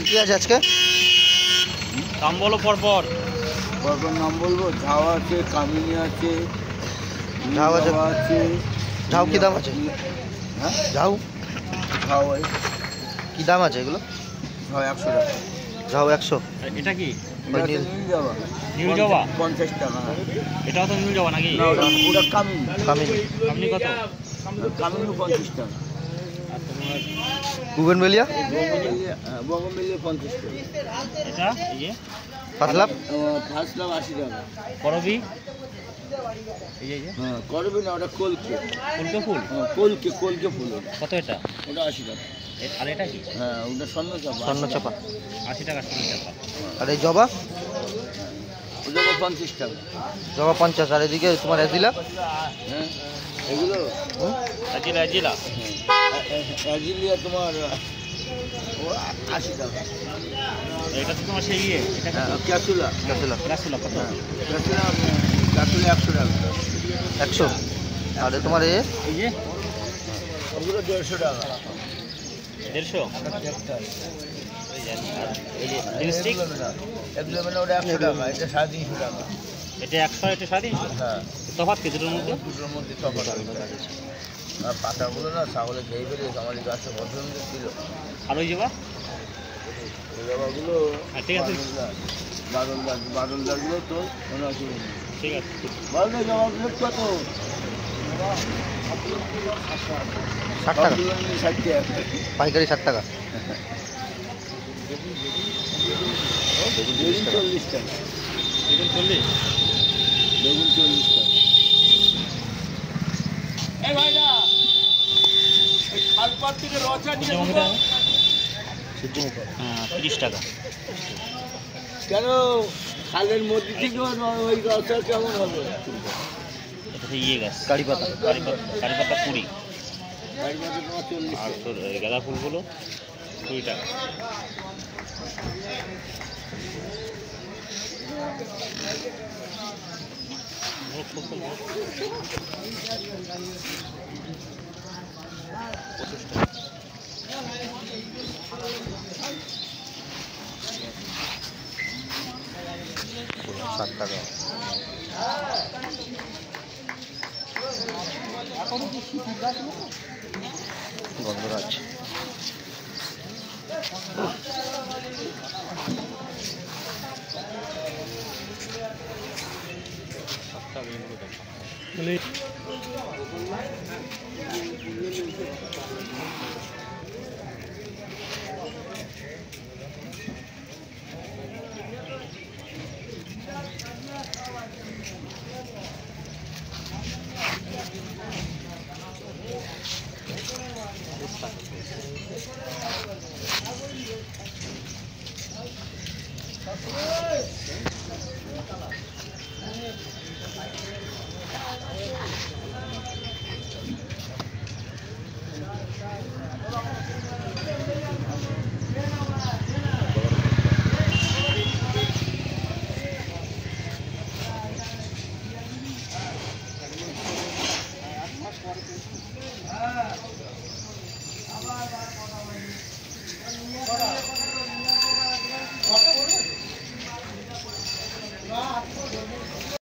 কি আছে আজকে? দাম বলো পরপর। নাম বলবো। ঝাউ আছে, কামিনী আছে, ঝাউ আছে। ঝাউ কি দাম আছে? হ্যাঁ, ঝাউ ঝাউ কি দাম আছে এগুলো? ঝাউ 100 টাকা। ঝাউ 100। এটা কি নীল জবা? নীল জবা 50 টাকা। এটাও তো নীল জবা নাকি? না, ওটা কামিনী। কামিনী। আপনি কত? কামিনী 50 টাকা। আর তোমার বুগেনভেলিয়া? বগনভেলিয়া 50 টাকা। এটা এই যে পাতলা? ফার্স্ট লাভ 80 টাকা। করবি এই যে হ্যাঁ, করবি না, ওটা কলকে। ফুলকে ফুল কলকে ফুল। কত এটা? ওটা 80 টাকা। আর এটা কি? হ্যাঁ, ওটা স্বর্ণচাপা। স্বর্ণচাপা 80 টাকা স্বর্ণ চাপা। আর এই জবা? ওটা 50 টাকা। জবা 50। আর এদিকে তোমার অ্যাজিলা? হ্যাঁ, এগুলো আজিলা অ্যাজিলিয়া তোমার 80 টাকা। এটা তো তোমার সেই ইয়ে এটা ক্যাসুলা। ক্যাসুলা রাসুলা কত? ক্যাসুলা 100 টাকা। 100। আর তোমার এই যে ওগুলো 150 টাকা। 150 এই যে লিপস্টিক এগুলো মানে ওটা 100 টাকা, এটা 350 টাকা। এটা 100 এটা 350। হ্যাঁ, তফাৎ কি দুটোর মধ্যে? দুটোর মধ্যে তফাৎ আছে। আর পাতাগুলো না ছাগলে খেয়ে ফেলেছে, আমার এই গাছে পছন্দ ছিল। আর ওই জবা ওই জবাগুলো ঠিক আছে বাদল গাছগুলো তো মনে আছে। ঠিক আছে বলবে জবাগুলো কত? 60 টাকা। 60 টাকা। পাইকারি 60 টাকা। বেগুন 40 টাকা। বেগুন 40। বেগুন 40 টাকা। এই ভাইরা, এই খালপাড় থেকে রচা নিয়ে সূর্যমুখীটা সূর্যমুখী 30 টাকা। কেন খালের মধ্যে থেকে ওই রচা কেমন হবে? এটা তো ইয়ে গাছ কারি পাতা। কারি পাতা 20। তার মধ্যে তোমার 40 আর তোর গাঁদা ফুলগুলো 20 টাকা। টাকা। গন্ধরাজ।